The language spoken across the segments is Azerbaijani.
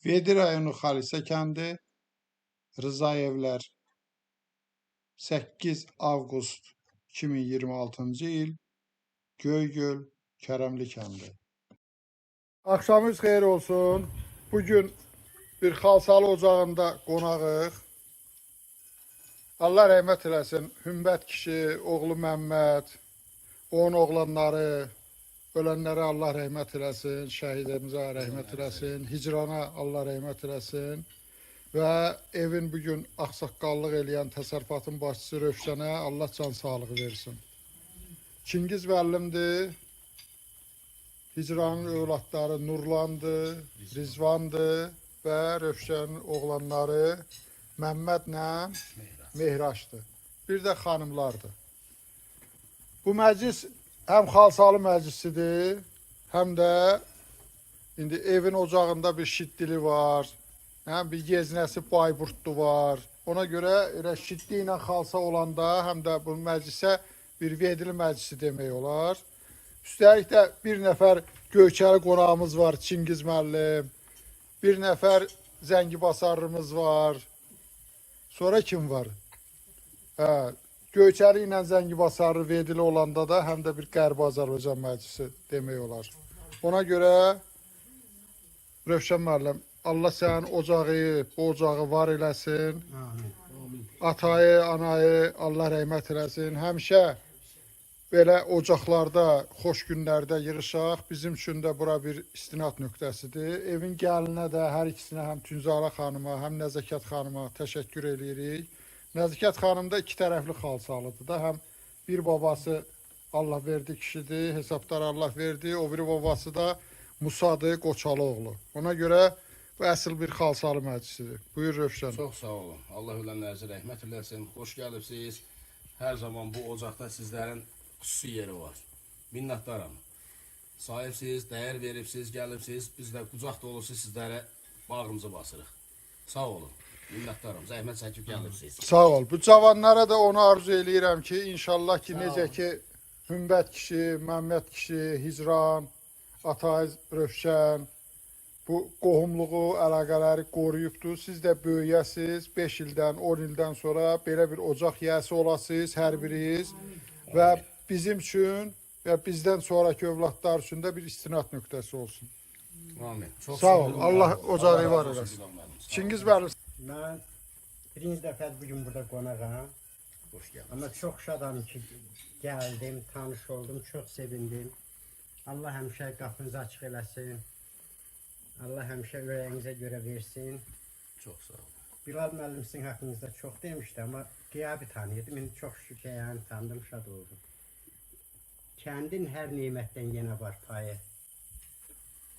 Vedi rayonu Xalisə kəndi, Rızayevlər, 8 avqust 2026-cı il, Göygöl, Kərəmli kəndi. Axşamınız xeyir olsun. Bugün bir Xalsalı ocağında qonağıq. Allah rəhmət eləsin. Hümbət kişi, oğlu Məmməd, onun oğlanları, ölənlərə Allah rəhmət eləsin, şəhidimizə rəhmət eləsin, hicrana Allah rəhmət eləsin və evin bugün ağsaqqallıq eləyən təsərrüfatın başçısı Rövşənə Allah can sağlığı versin. Çingiz müəllimdir, hicranın övladları Nurlandır, Rizvandır və Rövşənin oğlanları Məmmədlə Mehraşdır. Bir də xanımlardır. Bu məclis həm Xalsalı məclisidir, həm də indi evin ocağında bir şiddili var, həm bir yeznəsi Bayburtlu var. Ona görə elə şiddi ilə Xalsa olanda həm də bu məclisə bir vedili məclisi demək olar. Üstəlik də bir nəfər Göyçəli qonağımız var, Çingiz müəllim, bir nəfər Zəngibasarlımız var. Sonra kim var? Göyçəli ilə Zəngibasarlı vedili olanda da həm də bir Qərbi Azərbaycan məclisi demək olar. Ona görə Rövşən müəllim, Allah sənin ocağı, bu ocağı var eləsin. Atayı, anayı Allah rəhmət eləsin. Həmişə belə ocaqlarda, xoş günlərdə yığışaq. Bizim üçün də bura bir istinad nöqtəsidir. Evin gəlinə də hər ikisinə, həm Tünzara xanıma, həm Nəzəkət xanıma təşəkkür edirik. Nəzəkət xanım da iki tərəfli Xalsalıdır da. Həm bir babası Allah verdi kişidir, hesabdar Allah verdi. O biri babası da Musadır, Qoçalıoğlu. Ona görə bu əsl bir Xalsalı məclisidir. Buyur Rövşən. Çox sağ olun. Allah ölənlərinizə rəhmət eləsin. Xoş gəlibsiniz. Hər zaman bu ocaqda sizlərin xüsusi yeri var. Minnətdaram. Sahibsiz, dəyər veribsiz, gəlibsiz. Biz də qucaq dolusu sizlərə bağrımızı basırıq. Sağ olun. Minnətdaram. Zəhmət çəkib gəlibsiz. Sağ ol. Bu cavanlara da onu arzu eləyirəm ki, inşallah ki, necə ki, Hümbət kişi, Məmməd kişi, Hicran, Atay, Rövşən, bu qohumluğu, əlaqələri qoruyubdur. Siz də böyüyəsiz, 5 ildən, 10 ildən sonra belə bir ocaq yiyəsi olasınız, hər biriniz və bizim üçün və bizdən sonraki övladlar üçün də bir istinad nöqtəsi olsun. Amin. Sağ ol. Allah ocağı var eləsin. Çingiz müəllim. Mən birinci dəfə bugün burada qonağam. Xoş gəldiniz. Amma çox şadam ki, gəldim, tanış oldum, çox sevindim. Allah həmişə qapınızı açıq eləsin. Allah həmişə ürəyinizə görə versin. Çox sağ olun. Bilal müəllim sizin haqqınızda çox demişdi, amma qiyabi tanıyırdım. İndi çox şükür yəni tanıdım, şad oldum. Kəndin hər nemətdən yenə var payı.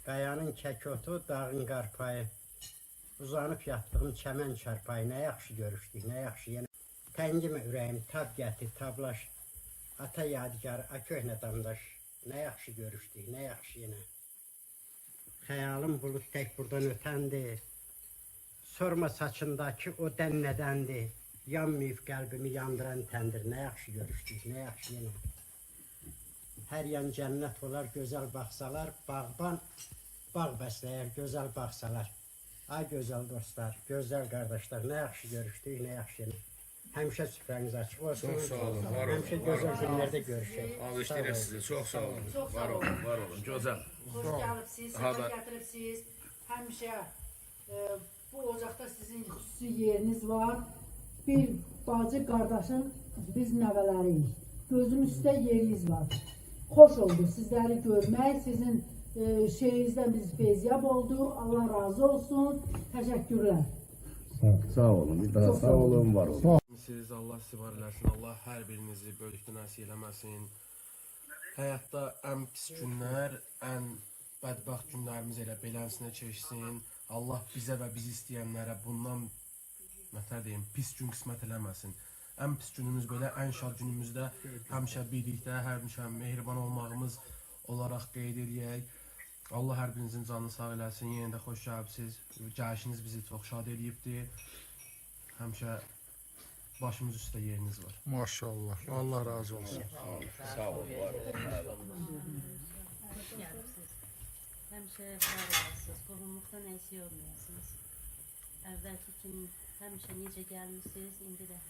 Qayanın kəkotu, dağın qarpayı. Uzanıb yatdığım çəmən çarpayı, nə yaxşı görüşdük, nə yaxşı yenə. Təngimə ürəyim, tab gətir, tablaş. Ata yadigarı, a köhnə damdaş. Nə yaxşı görüşdük, nə yaxşı yenə. Xəyalım bulud tək buradan ötəndir. Sorma saçındakı o dən nədəndir. Yanmayıb qəlbimi yandıran təndir. Nə yaxşı görüşdük, nə yaxşı yenə. Hər yan cənnət olar, gözəl baxsalar. Bağban, bağ bəsləyər, gözəl baxsalar. Ay gözəl dostlar, gözəl qardaşlar, nə yaxşı görüşdük, nə yaxşı yenə. Həmişə süfrəniz açıq olsun. Çox sağ olun, var olun. Həmişə gözəl günlərdə görüşək. Alışdırıq sizi, çox sağ olun. Var olun, var olun. Gözəl. Xoş gəlibsiz, səfər gətiribsiz. Həmişə bu ocaqda sizin xüsusi yeriniz var. Bir bacı qardaşın biz nəvələriyik. Gözün üstə yeriniz var. Xoş oldu sizləri görmək, sizin şeyinizdən biz feyziyab olduq. Allah razı olsun. Təşəkkürlər. Sağ olun, bir daha sağ olun, var olun. Siz Allah sizi var eləsin, Allah hər birinizi bölükdən əsil eləməsin. Həyatda ən pis günlər, ən bədbəxt günlərimiz elə beləsinə keçsin. Allah bizə və bizi istəyənlərə bundan pis gün qismət eləməsin. Ən pis günümüz belə, ən şad günümüzdə həmişə birlikdə, həmişə mehriban olmağımız olaraq qeyd edək. Allah hər birinizin canını sağ eləsin, yenə də xoş gəlibsiz. Gəlişiniz bizi çox şad edibdir. Həmişə başımız üstə yeriniz var. Maşallah. Allah razı olsun. Sağ olun, var olun. Həmişə var olasınız, qohumluqdan əksik olmayasınız. Əvvəlki kimi həmişə necə gəlmişsiniz, indi də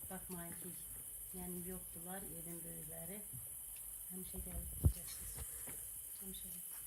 baxmayın ki, yəni yoxdular evin böyükləri. Həmişə gəlib gedəcəksiniz. Həmişə.